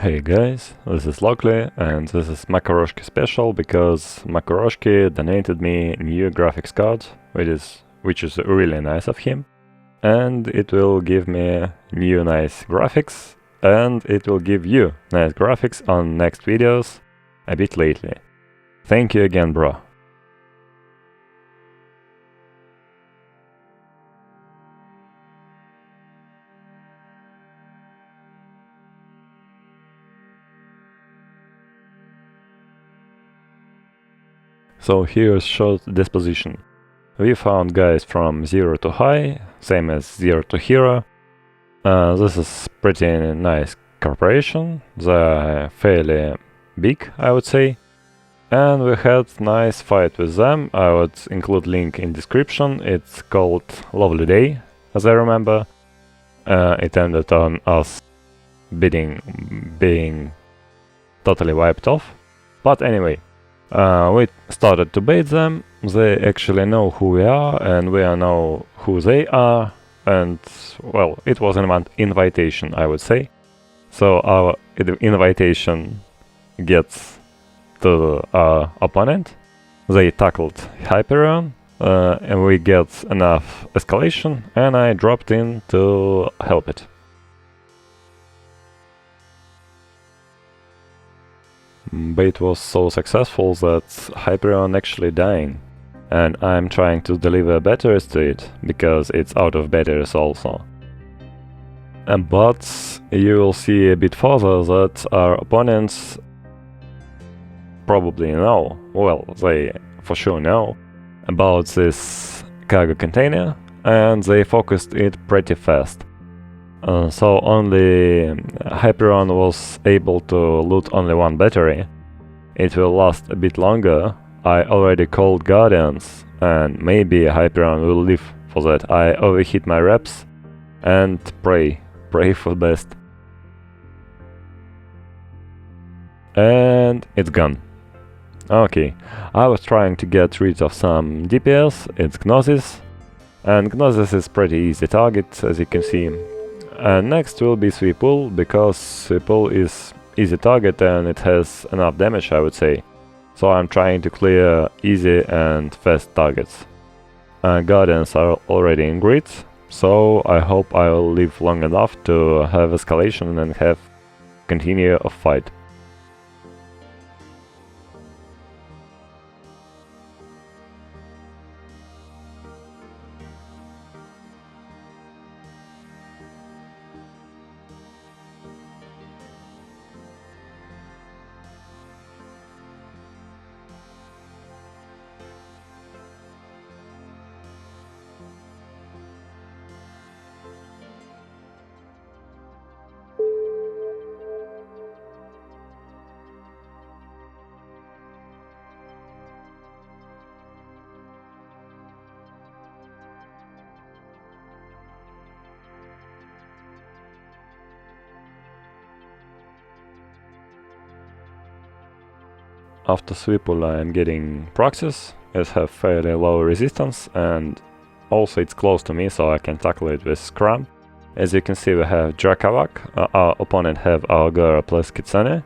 Hey guys, this is Lockley and this is Makaroshki special because Makaroshki donated me new graphics card, which is really nice of him, and it will give me new nice graphics, and it will give you nice graphics on next videos a bit lately. Thank you again, bro. So here's short disposition. We found guys from 0 to high, same as 0 to hero. This is pretty nice corporation, they're fairly big, I would say. And we had nice fight with them, I would include link in description, it's called Lovely Day, as I remember. It ended on us being totally wiped off. But anyway, we started to bait them, they actually know who we are and we know who they are, and well, it was an invitation, I would say. So our invitation gets to our opponent, they tackled Hyperion, and we get enough escalation and I dropped in to help it. Bait was so successful that Hyperion actually dying, and I'm trying to deliver batteries to it, because it's out of batteries also. But you will see a bit further that our opponents probably know, well, they for sure know, about this cargo container, and they focused it pretty fast. So only Hyperion was able to loot only one battery. It will last a bit longer. I already called Guardians, and maybe Hyperion will live for that. I overhit my reps and pray for the best. And it's gone. Okay, I was trying to get rid of some DPS, it's Gnosis, and Gnosis is pretty easy target, as you can see. And next will be Sweepool, because Sweepool is easy target and it has enough damage, I would say. So I'm trying to clear easy and fast targets. Guardians are already in grid, so I hope I will live long enough to have escalation and have continue a fight. After Sweepool I am getting Proxies, it have fairly low resistance and also it's close to me, so I can tackle it with Scrum. As you can see, we have Drakavak, our opponent have Algora plus Kitsune.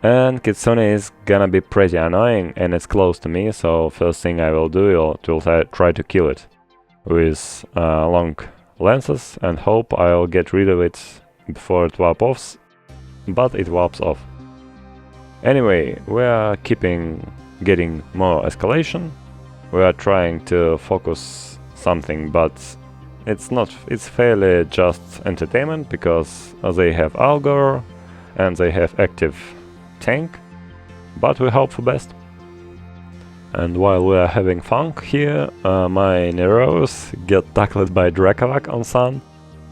And Kitsune is gonna be pretty annoying and it's close to me, so first thing I will do is try to kill it with long lances and hope I'll get rid of it before it warps off, but it warps off. Anyway, we are getting more escalation, we are trying to focus something, but it's fairly just entertainment, because they have Algor and they have active tank, but we hope for best. And while we are having fun here, my Neros get tackled by Drakavak on Sun,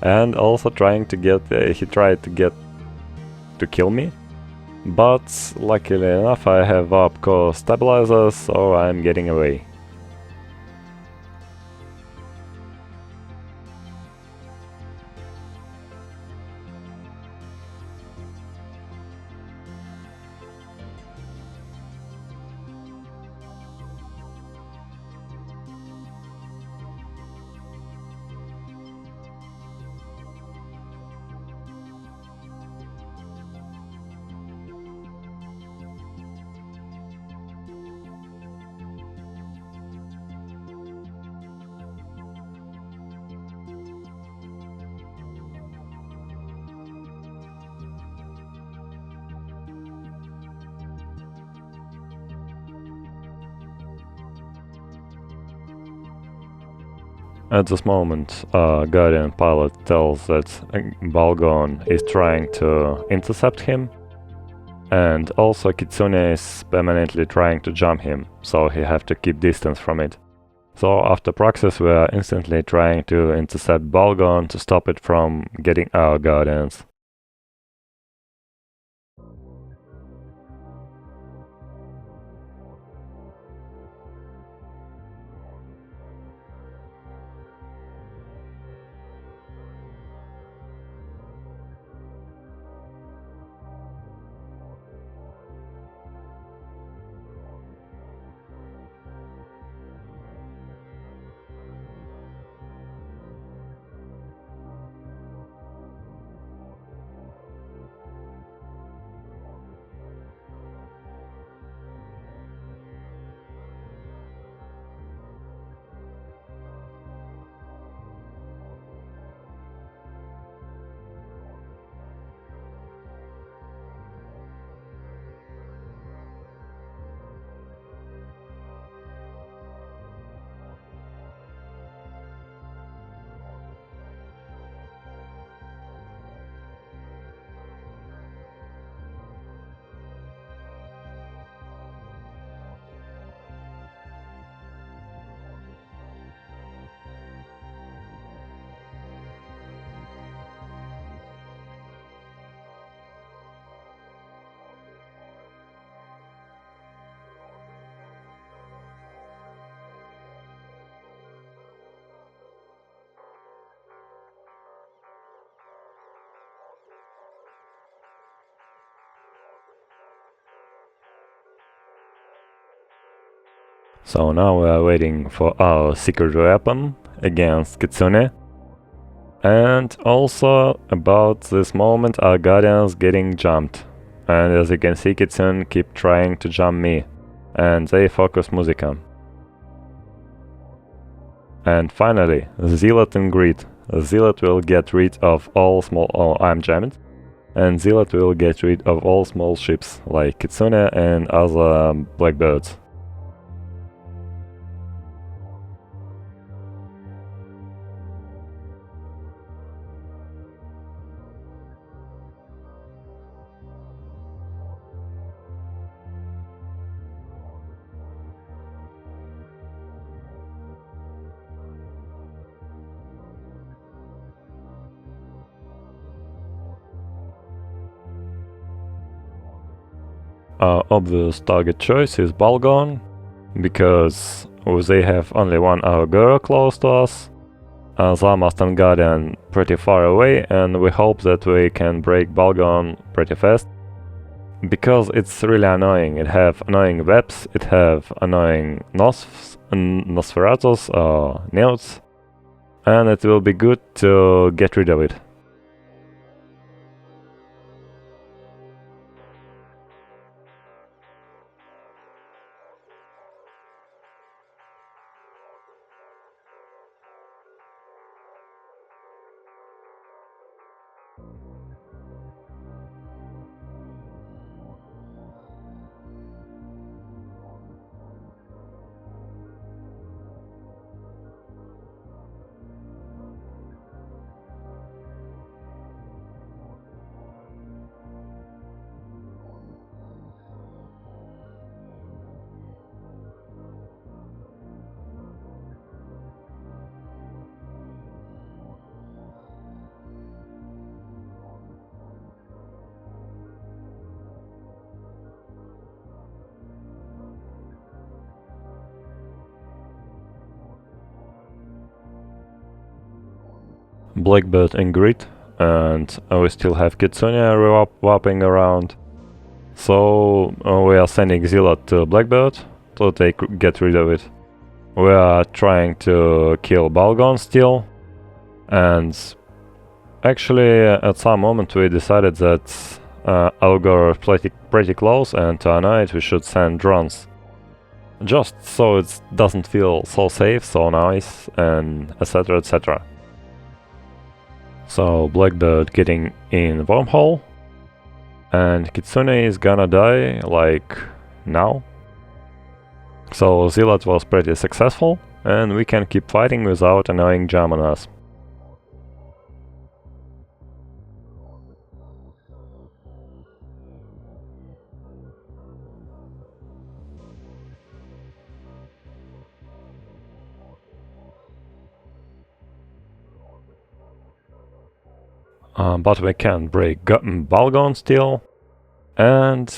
and also he tried to kill me. But luckily enough I have Warp Core stabilizers, so I'm getting away. At this moment, Guardian pilot tells that Balgon is trying to intercept him, and also Kitsune is permanently trying to jump him, so he have to keep distance from it. So after Praxis we are instantly trying to intercept Balgon to stop it from getting our Guardians. So now we are waiting for our secret weapon against Kitsune. And also about this moment our Guardians getting jumped. And as you can see, Kitsune keep trying to jump me. And they focus Musica. And finally, Zealot and Grid. Zealot will get rid of all small... Oh, I'm jammed. And Zealot will get rid of all small ships, like Kitsune and other blackbirds. Our obvious target choice is Balgon, because they have only one Aogura close to us, Zamast and Guardian pretty far away, and we hope that we can break Balgon pretty fast. Because it's really annoying. It have annoying webs, it have annoying Nosferatus or Newts, and it will be good to get rid of it. Blackbird and Grid, and we still have Kitsune whopping around. So we are sending Zealot to Blackbird to get rid of it. We are trying to kill Balgon still, and actually at some moment we decided that Aogura is pretty close, and to annoy it we should send drones. Just so it doesn't feel so safe, so nice, and etc, etc. So Blackbird getting in wormhole, and Kitsune is gonna die like now. So Zealot was pretty successful, and we can keep fighting without annoying jam on us. But we can break Balgon still, and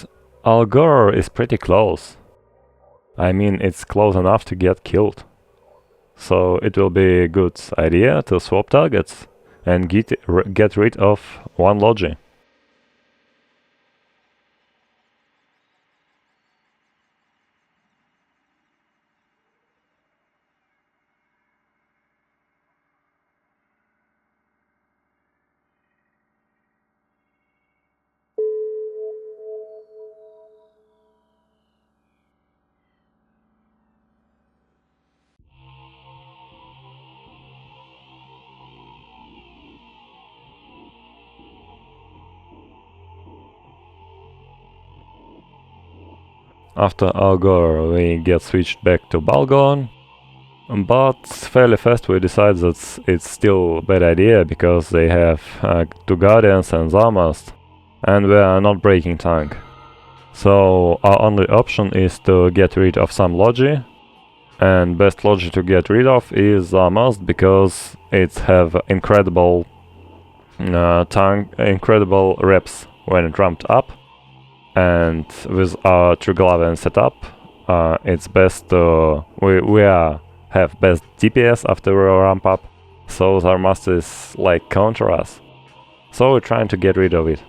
Algor is pretty close. I mean, it's close enough to get killed. So it will be a good idea to swap targets and get rid of one Logi. After Algor we get switched back to Balgon, but fairly fast we decide that it's still a bad idea because they have 2 Guardians and Zarmast, and we are not breaking tank. So our only option is to get rid of some Logi, and best Logi to get rid of is Zarmast because it have incredible incredible reps when it ramped up, and with our Triglavian setup, it's best to have best DPS after we ramp up, so Zarmast is like counter us. So we're trying to get rid of it.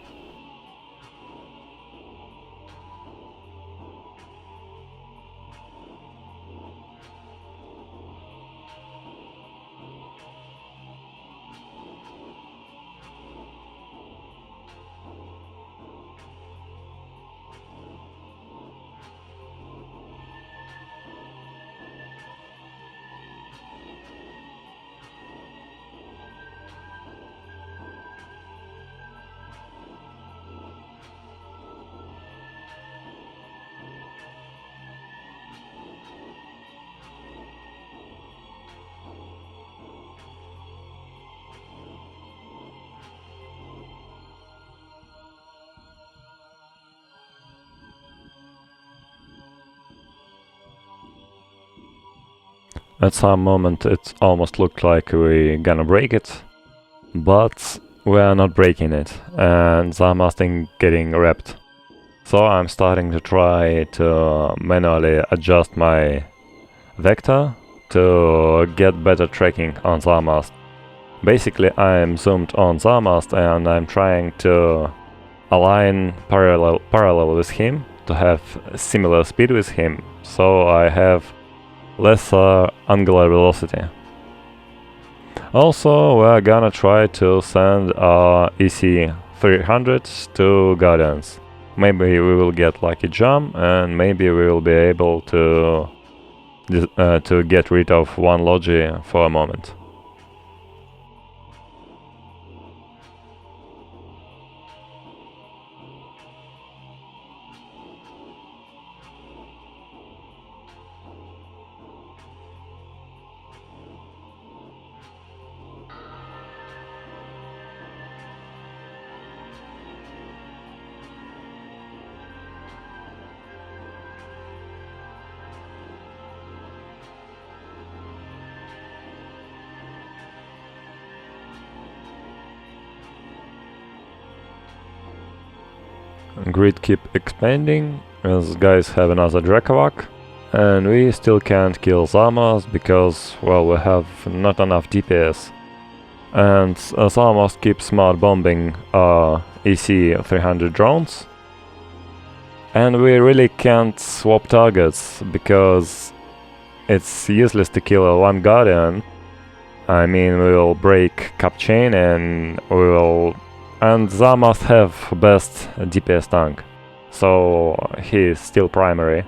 At some moment it almost looked like we gonna break it, but we are not breaking it, and Zarmast getting wrapped. So I'm starting to try to manually adjust my vector to get better tracking on Zarmast. Basically I'm zoomed on Zarmast and I'm trying to align parallel with him to have similar speed with him, so I have lesser angular velocity. Also, we're gonna try to send our EC 300 to Guardians. Maybe we will get lucky jump, and maybe we will be able to get rid of one Logi for a moment. Grid keep expanding as guys have another Dracovac, and we still can't kill Zarmast because, well, we have not enough DPS. And Zarmast keeps smart bombing EC 300 drones, and we really can't swap targets because it's useless to kill one Guardian. I mean, we will break cap chain and Zarmast have best DPS tank, so he is still primary.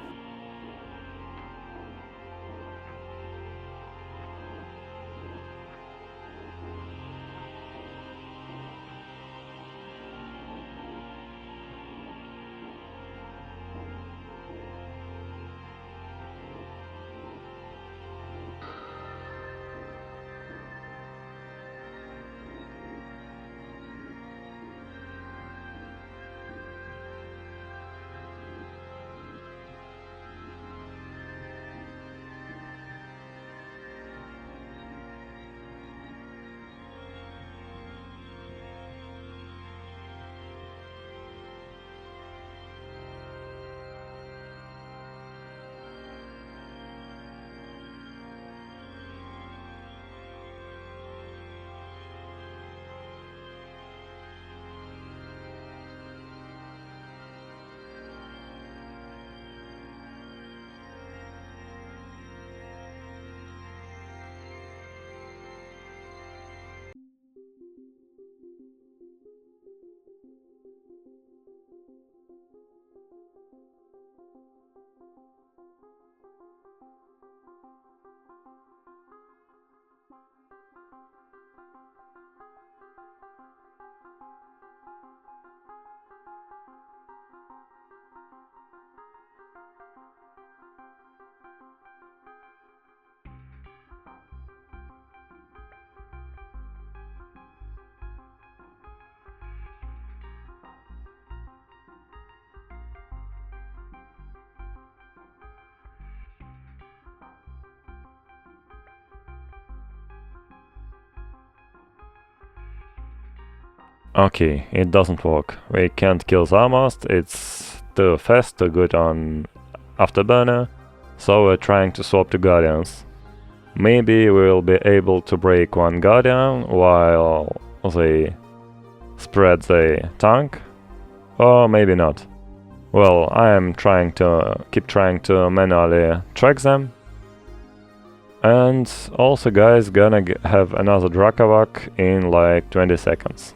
Okay, it doesn't work. We can't kill Zarmast, it's too fast, too good on Afterburner, so we're trying to swap to Guardians. Maybe we'll be able to break one Guardian while they spread the tank, or maybe not. Well, I am keep trying to manually track them. And also guys, gonna have another Drakavak in like 20 seconds.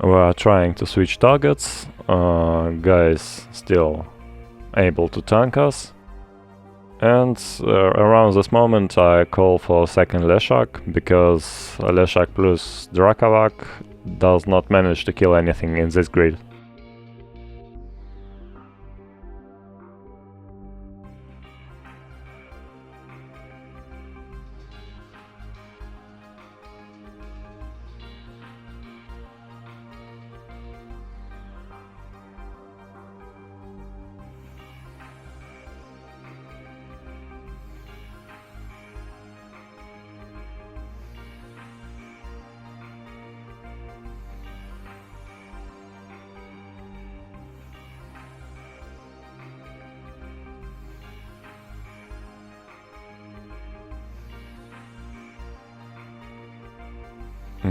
We are trying to switch targets, guys still able to tank us. And around this moment I call for second Leshak, because Leshak plus Drakavak does not manage to kill anything in this grid.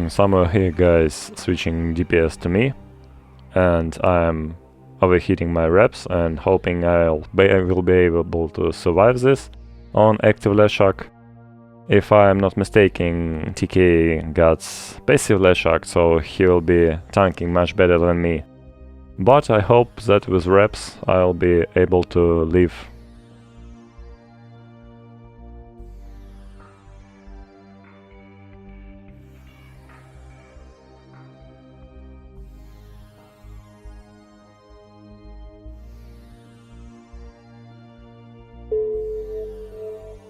Somewhere here guys switching DPS to me, and I'm overheating my reps and hoping I will be able to survive this on active Leshak. If I am not mistaken, TK got passive Leshak, so he will be tanking much better than me. But I hope that with reps I'll be able to live.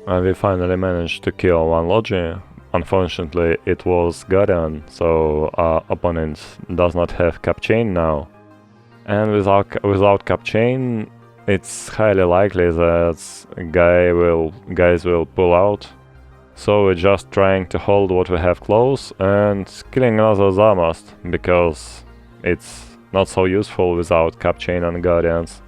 And we finally managed to kill one Logi. Unfortunately, it was Guardian, so our opponent does not have cap chain now. And without cap chain, it's highly likely that guys will pull out. So we're just trying to hold what we have close and killing another Zarmast, because it's not so useful without cap chain and Guardians.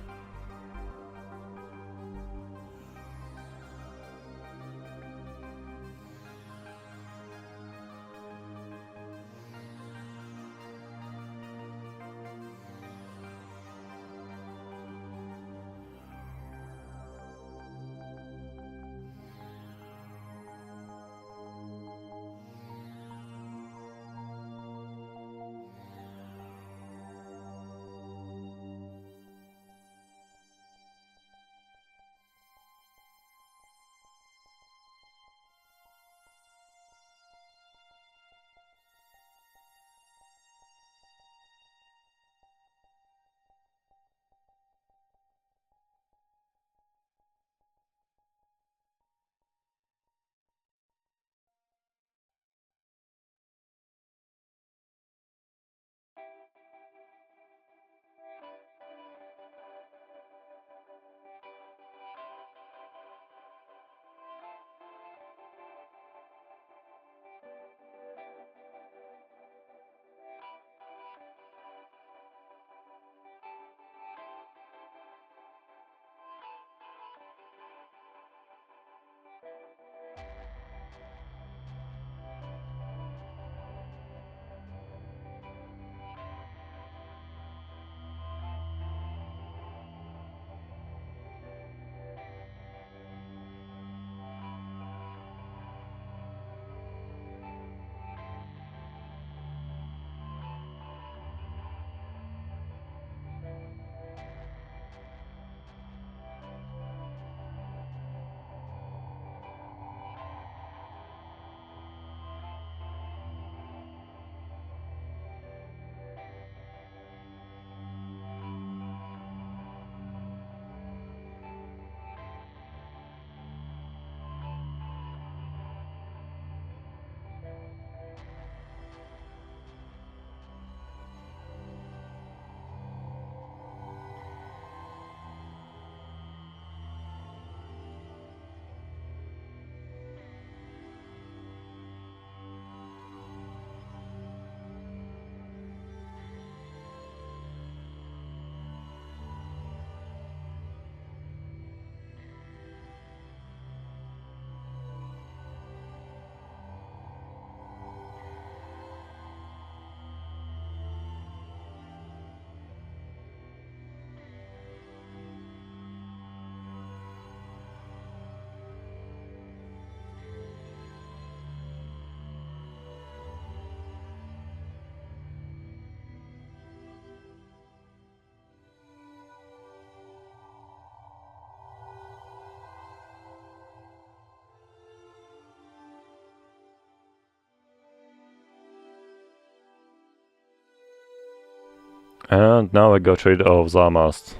And now I got rid of Zamast.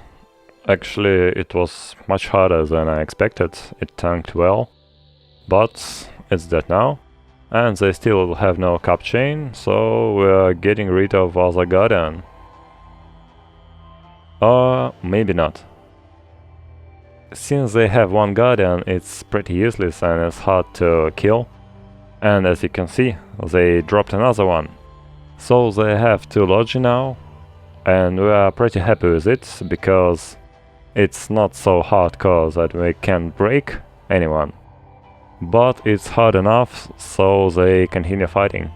Actually, it was much harder than I expected. It tanked well, but it's dead now. And they still have no cap chain, so we're getting rid of other Guardian. Or maybe not. Since they have one Guardian, it's pretty useless and it's hard to kill. And as you can see, they dropped another one. So they have 2 Logi now, and we are pretty happy with it, because it's not so hardcore that we can break anyone. But it's hard enough, so they continue fighting.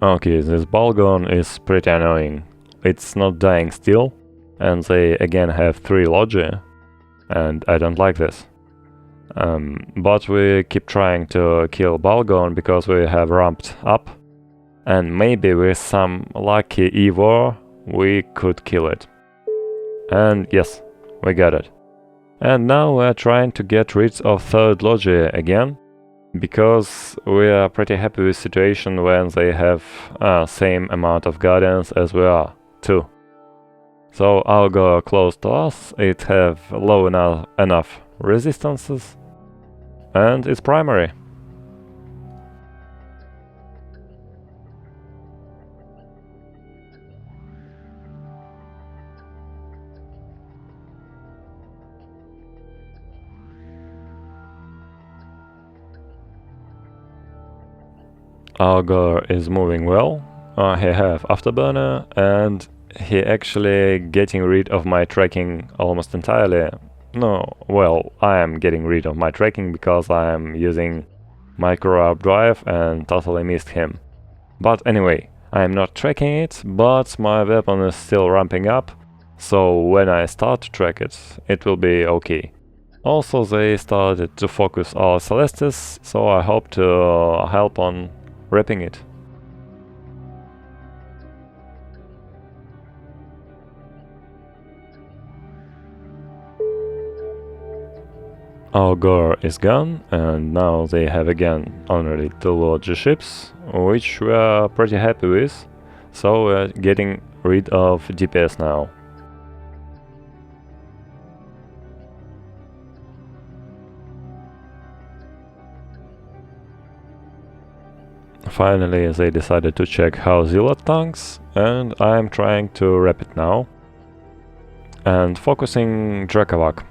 Okay, this Balgon is pretty annoying. It's not dying still, and they again have 3 Logi, and I don't like this. But we keep trying to kill Balgon because we have ramped up, and maybe with some lucky Evo we could kill it. And yes, we got it. And now we're trying to get rid of 3rd Logi again, because we are pretty happy with situation when they have same amount of Guardians as we are, too. So I'll go close to us, it have low enough resistances, and it's primary. Algor is moving well, he have Afterburner, and he actually getting rid of my tracking almost entirely. No, well, I am getting rid of my tracking because I am using micro warp drive and totally missed him. But anyway, I am not tracking it, but my weapon is still ramping up, so when I start to track it, it will be okay. Also, they started to focus our Celestis, so I hope to help on ripping it. Our Gore is gone, and now they have again only 2 larger ships, which we are pretty happy with, so we're getting rid of DPS now. Finally, they decided to check how Zealot tanks, and I'm trying to wrap it now. And focusing Drakavak.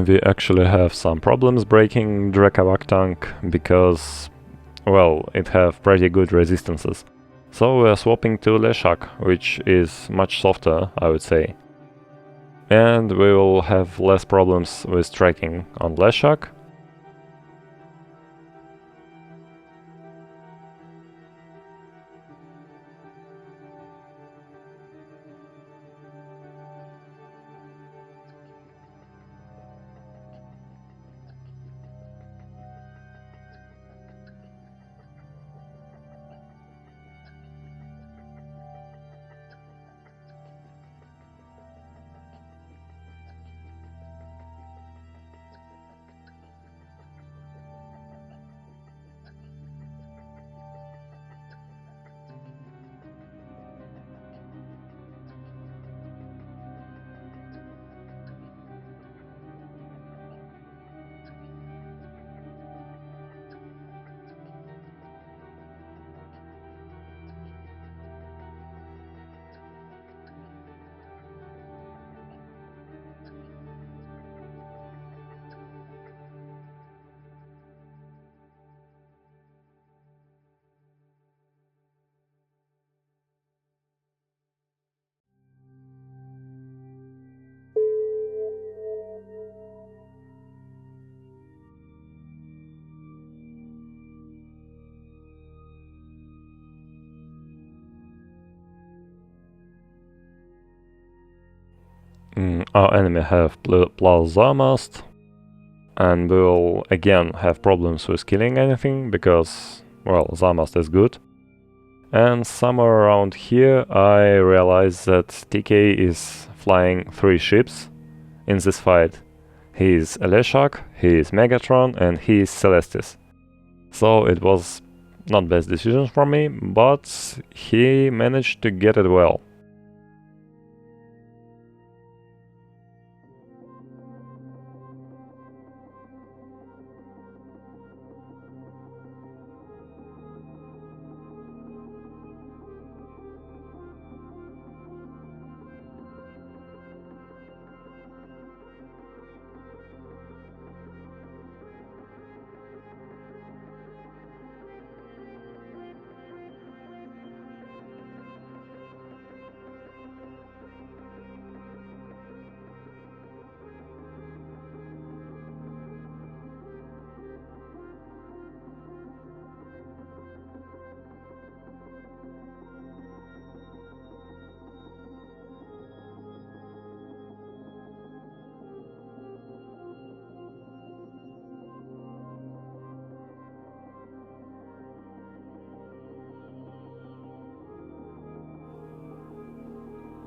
We actually have some problems breaking Drakavak tank because, well, it have pretty good resistances. So we're swapping to Leshak, which is much softer, I would say. And we will have less problems with striking on Leshak. Our enemy have plus Zarmast, and we will again have problems with killing anything because, well, Zarmast is good. And somewhere around here I realize that TK is flying 3 ships in this fight. He is Leshak, he is Megatron, and he is Celestis. So it was not best decision for me, but he managed to get it well.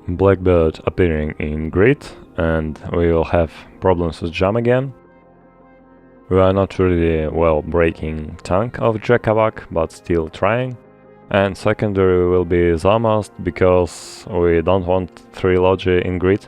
Blackbird appearing in grid, and we will have problems with jam again. We are not really well breaking tank of Drakavak, but still trying. And secondary will be Zarmast, because we don't want trilogy in grid.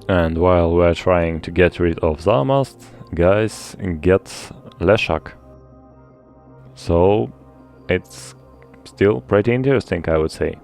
And while we're trying to get rid of Zarmast, guys get Leshak. So it's still pretty interesting, I would say.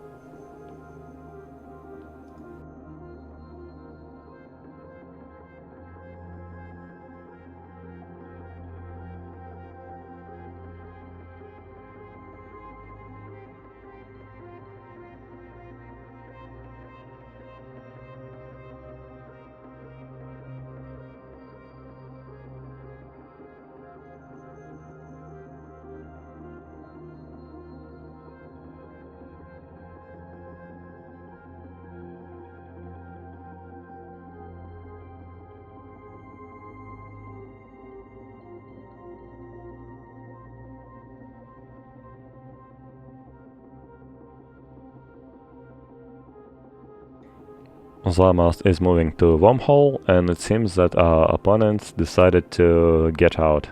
Zlamast is moving to wormhole, and it seems that our opponents decided to get out.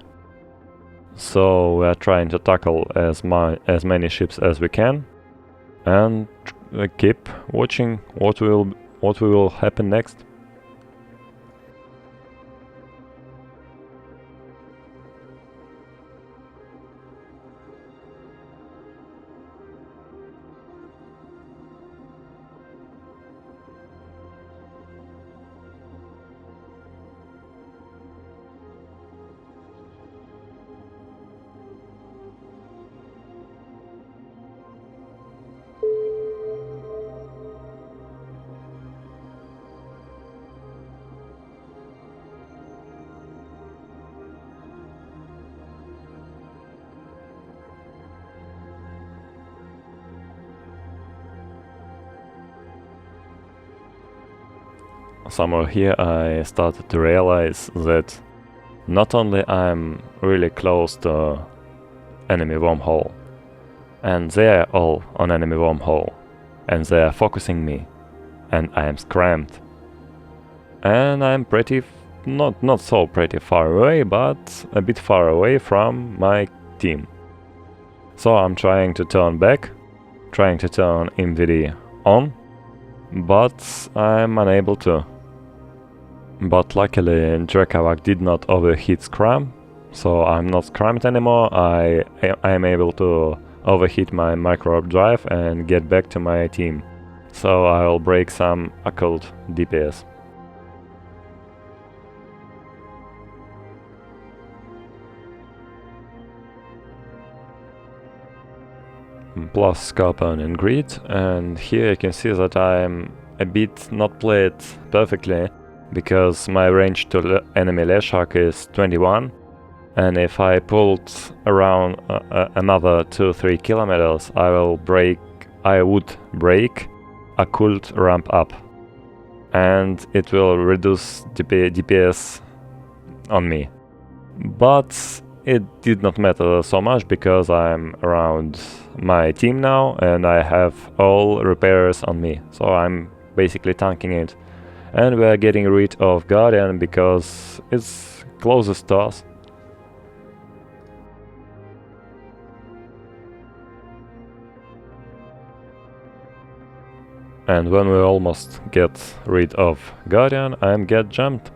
So we are trying to tackle as many ships as we can, and keep watching what will happen next. Somewhere here I started to realize that not only I'm really close to enemy wormhole, and they are all on enemy wormhole, and they are focusing me, and I am scrammed. And I'm not so pretty far away, but a bit far away from my team. So I'm trying to turn back, trying to turn MVD on, but I'm unable to. But luckily Drakavak did not overheat Scram, so I'm not scrammed anymore. I am able to overheat my micro drive and get back to my team. So I'll break some occult DPS. Plus Scorpion and Grid, and here you can see that I'm a bit not played perfectly, because my range to enemy Leshak is 21, and if I pulled around another 2-3 kilometers, I would break occult ramp up, and it will reduce DPS on me. But it did not matter so much because I'm around my team now and I have all repairs on me, so I'm basically tanking it. And we are getting rid of Guardian because it's closest to us. And when we almost get rid of Guardian, I get jumped.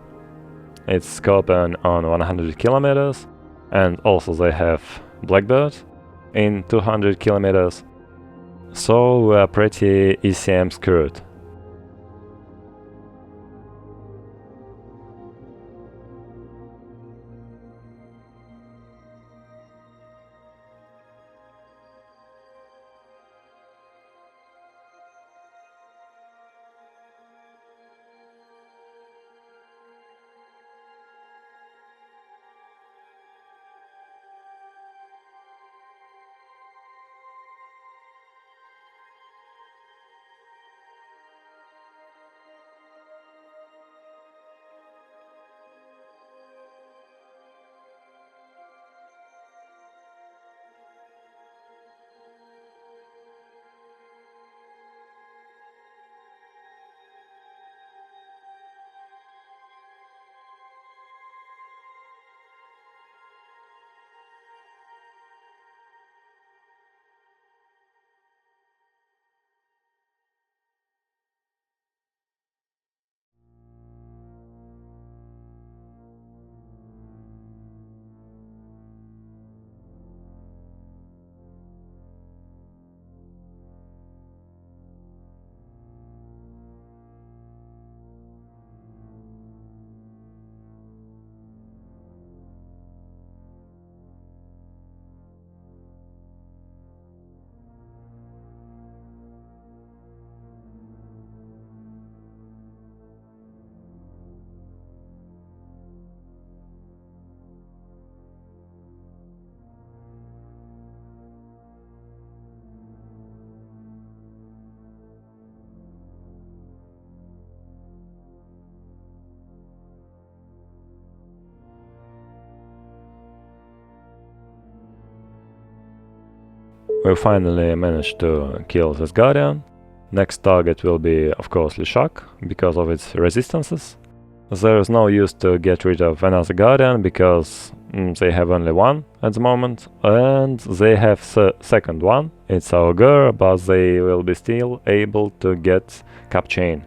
It's Scorpion on 100 kilometers, and also they have Blackbird in 200 kilometers. So we are pretty ECM screwed. We finally managed to kill this Guardian, Next target will be, of course, Lishak, because of its resistances. There is no use to get rid of another Guardian, because they have only one at the moment, and they have the second one. It's our girl, but they will be still able to get Cap Chain.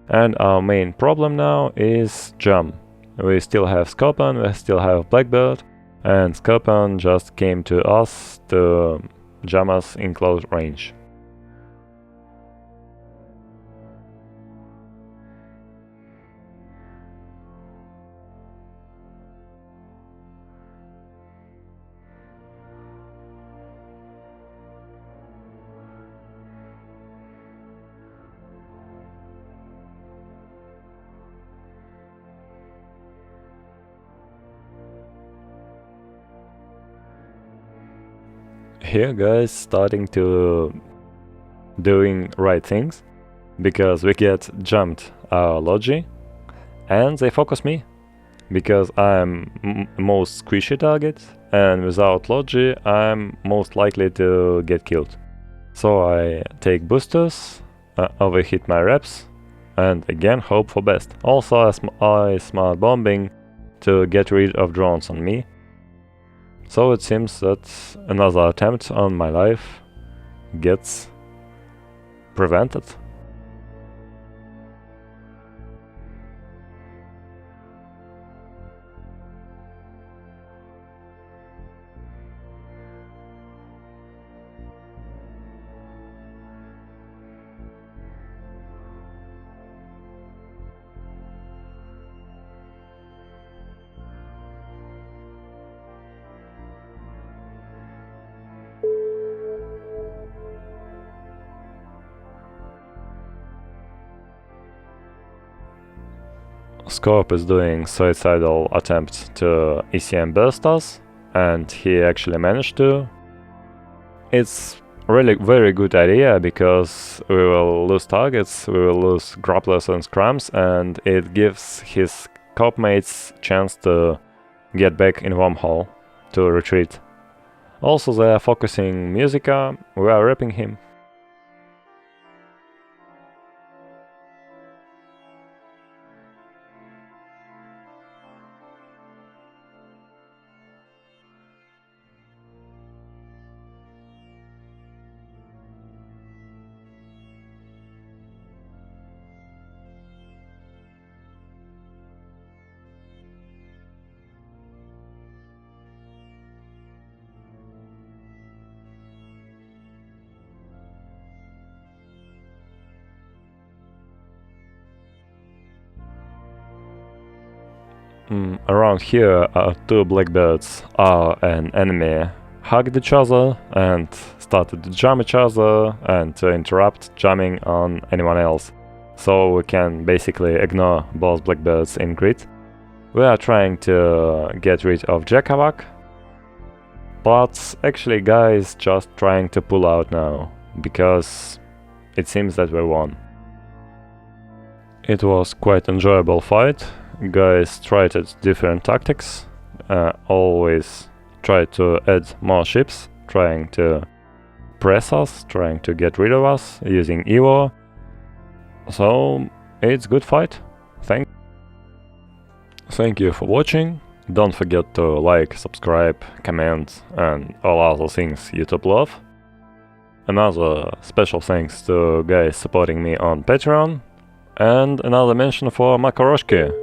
And our main problem now is Jam. We still have Scorpion, we still have Blackbird, and Scorpion just came to us to jam us in close range. Here guys starting to doing right things, because we get jumped our Logi and they focus me, because I'm most squishy target, and without Logi I'm most likely to get killed. So I take boosters, overhit my reps, and again hope for best. Also I smart bombing to get rid of drones on me. So it seems that another attempt on my life gets prevented. Scorp is doing suicidal attempt to ECM burst us, and he actually managed to. It's really very good idea, because we will lose targets, we will lose grapplers and scrums, and it gives his corp mates chance to get back in wormhole to retreat. Also they are focusing Musica, we are repping him. Around here, two blackbirds are an enemy hugged each other and started to jam each other and to interrupt jamming on anyone else. So we can basically ignore both blackbirds in grid. We are trying to get rid of Jakavak, but actually guys just trying to pull out now, because it seems that we won. It was quite enjoyable fight. Guys tried different tactics, always tried to add more ships, trying to press us, trying to get rid of us using Evo. So it's good fight. Thank you for watching. Don't forget to like, subscribe, comment and all other things YouTube love. Another special thanks to guys supporting me on Patreon, and another mention for Makoroshki.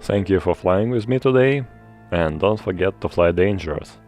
Thank you for flying with me today, and don't forget to fly dangerous.